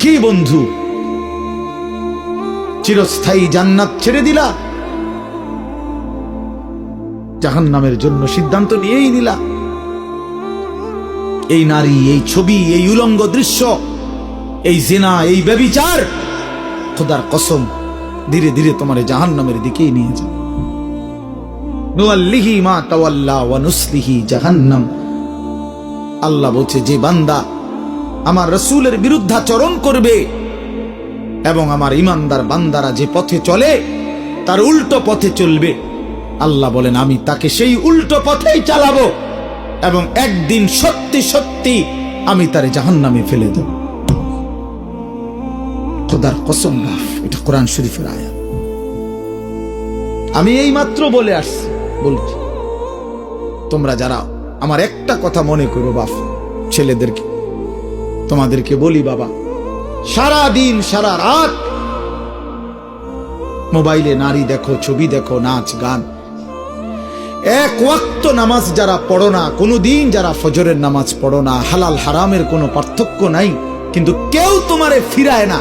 কি বন্ধু, চিরস্থায়ী জান্নাত ছেড়ে দিলা, জাহান্নামের জন্য সিদ্ধান্ত নিয়েই নিলা। এই নারী, এই ছবি, এই উলঙ্গ দৃশ্য, এই জিনা, এই ব্যভিচার, খোদার কসম ধীরে ধীরে তোমার জাহান্নামের দিকেই নিয়ে যাবে। নুআল্লিহি মা তাওয়াল্লা ওয়া নুসলিহি জাহান্নাম। আল্লাহ বলছে, যে বান্দা আমার রাসূলের বিরুদ্ধাচরণ করবে এবং আমার ঈমানদার বান্দারা যে পথে চলে তার উল্টো পথে চলবে, আল্লাহ বলেন আমি তাকে সেই উল্টো পথেই চালাবো এবং একদিন সত্যি সত্যি আমি তারে জাহান্নামে ফেলে দেব। খোদার কসম, এটা কোরআন শরীফের আয়াত। আমি এই মাত্র বলে আসছি, বলছি তোমরা যারা আমার একটা কথা মনে করো বাপ, ছেলেদেরকে তোমাদেরকে বলি, বাবা সারা দিন সারা রাত মোবাইলে নারী দেখো, ছবি দেখো, নাচ গান, এক ওয়াক্ত নামাজ যারা পড়ো না, কোনোদিন যারা ফজরের নামাজ পড়ো না, হালাল হারামের কোনো পার্থক্য নাই, কিন্তু কেউ তোমারে ফিরায় না।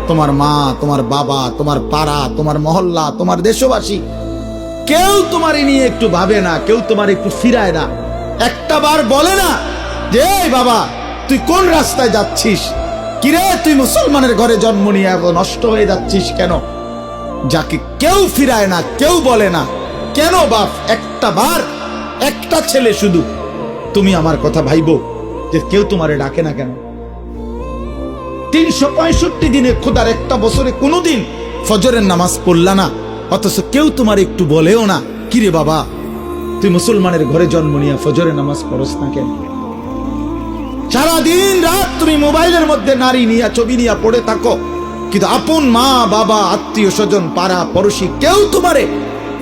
তোমার মা, তোমার বাবা, তোমার পাড়া, তোমার মহল্লা, তোমার দেশবাসী, কেউ তোমারে নিয়ে একটু ভাবে না, কেউ তোমার একটু ফিরায় না। একটা বার বলে না যে এই বাবা তুই কোন রাস্তায় যাচ্ছিস, কিরে তুই মুসলমানের ঘরে জন্ম নিয়ে এত নষ্ট হয়ে যাচ্ছিস কেন? যাকে কেউ ফিরায় না, কেউ বলে না, কেন বাপ? একটা বার, একটা ছেলে শুধু তুমি আমার কথা ভাইবো যে কেউ তোমারে ডাকে না কেন? 365 দিনে, খোদার একটা বছরে কোনোদিন ফজরের নামাজ পড়লা না, অথচ কেউ তোমার একটু বলেও না কিরে বাবা তুই মুসলমানের ঘরে জন্ম নিয়ে ফজরের নামাজ পড়স না কেন? সারাদিন রাত তুমি মোবাইলের মধ্যে নারী নিয়ে, ছবি নিয়ে পড়ে থাকো, কিন্তু আপন মা বাবা, আত্মীয় স্বজন, পাড়া পড়োশি কেউ তোমারে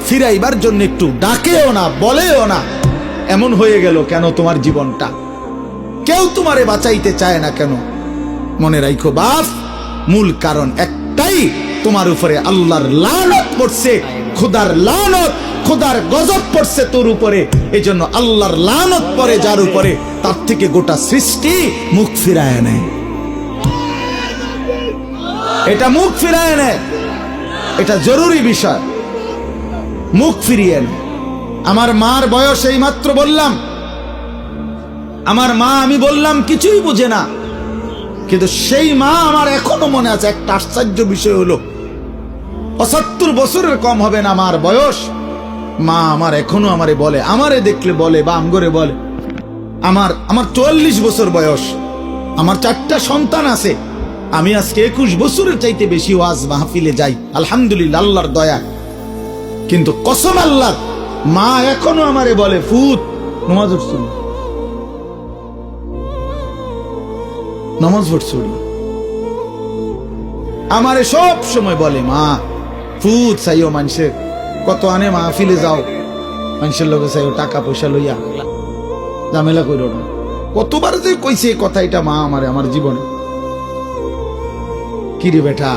ফিরাইবার জন্য একটু ডাকেও না, বলেও না। এমন হয়ে গেল কেন তোমার জীবনটা? কেউ তোমারে বাঁচাইতে চায় না কেন? মনে রাখো বাপ, মূল কারণ একটাই, তোমার উপরে আল্লাহর লানত পড়ছে, খোদার লানত, খোদার গজব পড়ছে তোর উপরে। এই জন্য আল্লাহর লানত পড়ে যার উপরে, তার থেকে গোটা সৃষ্টি মুখ ফিরায় নেয়। এটা মুখ ফিরায় নেয়, এটা জরুরি বিষয়, মুখ ফিরিয়ে নেয়। আমার মার বয়স এই মাত্র বললাম, আমার মা, আমি বললাম কিছুই বুঝে না, কিন্তু সেই মা আমার এখনো মনে আছে। একটা আশ্চর্য বিষয় হলো 75 বছরের কম হবে না আমার বয়স। মা আমার এখনো আমারে বলে, আমারে দেখলে বলে বা আমগরে বলে, আমার 44 বছর বয়স, আমার 4টা সন্তান আছে, আমি আজকে 21 বছরের চাইতে বেশি ওয়াজ মাহফিলে যাই, আলহামদুলিল্লাহ, আল্লাহর দয়া। কিন্তু কসম আল্লাহ, মা এখনো আমারে বলে, ফুত নামাজ পড়ছুন, নামাজ পড়ছুন। আমারে সব সময় বলে, মা ফুত চাইও, মানুষের কত আনে মাহফিলে যাও, মানুষের লোকে চাইও, টাকা পয়সা লইয়া ঝামেলা করো না। কতবার যে কইছে এই কথা, এটা মা আমারে আমার জীবনে। কিরে বেটা,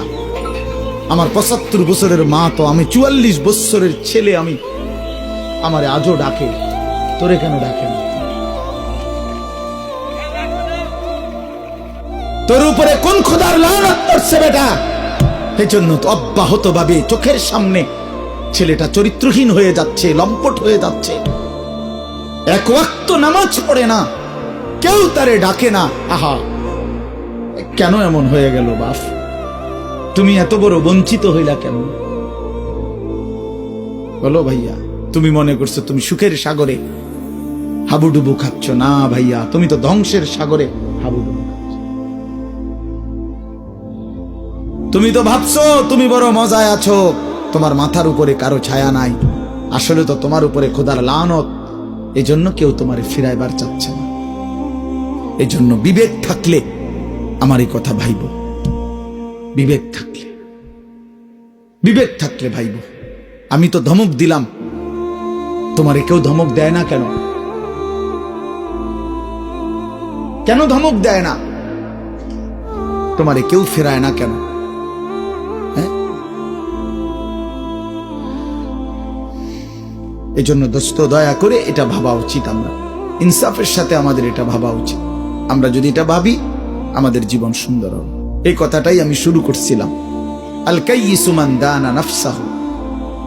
আমার 75 বছরের মা তো, আমি 44 বছরের ছেলে, আমি আমারে আজও ডাকে, তোরে কেন ডাকে না? তোর উপরে কোন খোদার লানত পড়ছে বেটা? এই জন্য তো অব্যাহত ভাবে চোখের সামনে ছেলেটা চরিত্রহীন হয়ে যাচ্ছে, লম্পট হয়ে যাচ্ছে, এক ওয়াক্ত নামাজ পড়ে না, কেউ তারে ডাকে না। আহা, কেন এমন হয়ে গেল বাপ? তুমি এত বড় বঞ্চিত হইলা কেন বলো ভাইয়া? তুমি মনে করছো তুমি সুখের সাগরে হাবুডুবু খাচ্ছ? না ভাইয়া, তুমি তো ধ্বংসের সাগরে হাবুডুবু খাচ্ছ। তুমি তো ভাবছো তুমি বড় মজায় আছো, তোমার মাথার উপরে কারো ছায়া নাই। আসলে তো তোমার উপরে খোদার লানত, এই জন্য কেউ তোমারে ফিরাইবার চাচ্ছে না। এই জন্য বিবেক থাকলে আমার এই কথা ভাইব, বিবেক থাকলে, বিবেক থাকলে ভাইব। আমি তো ধমক দিলাম, তোমারে কেউ ধমক দেয় না কেন? কেন ধমক দেয় না? তোমারে কেউ ফেরায় না কেন? এই জন্য দোস্ত, দয়া করে এটা ভাবা উচিত, আমরা ইনসাফের সাথে আমাদের এটা ভাবা উচিত। আমরা যদি এটা ভাবি, আমাদের জীবন সুন্দর হবে। এই কথাটাই আমি শুরু করছিলাম। আল কাইয়িসু মান দানা নাফসাহু,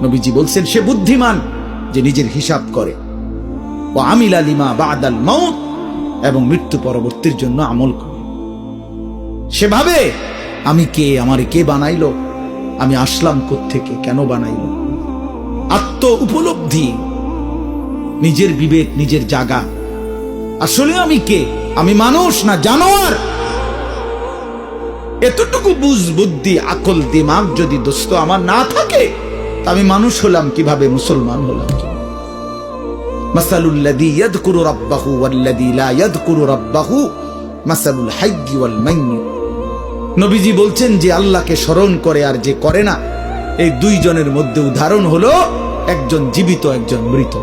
নবীজি বলছেন সে বুদ্ধিমান যে নিজের হিসাব করে, ওয়া আমিলা লিমা বাদাল মাউত, এবং মৃত্যু পরবর্তীর জন্য আমল করে। সেভাবে আমি কে, আমারে কে বানাইলো, আমি আসলাম কোত্থেকে, কেন বানাইলো, আত্ম উপলব্ধি, নিজের বিবেক, নিজের জাগা, আসলে আমি কে, আমি মানুষ না জানোয়ার, এতটুকু বুঝ বুদ্ধি আকল দিমাগ যদি দোস্ত আমার না থাকে, আমি মানুষ হলাম কিভাবে, মুসলমান হলাম কি? মাসালুল লাযী ইয়াযকুরু রাব্বাহু ওয়াল্লাযী লা ইয়াযকুরু রাব্বাহু মাসালুল হাইয়্যি ওয়াল মাইয়্যিত। নবীজি বলছেন যে আল্লাহকে স্মরণ করে আর যে করে না, এই দুইজনের মধ্যে উদাহরণ হলো একজন জীবিত, একজন মৃত।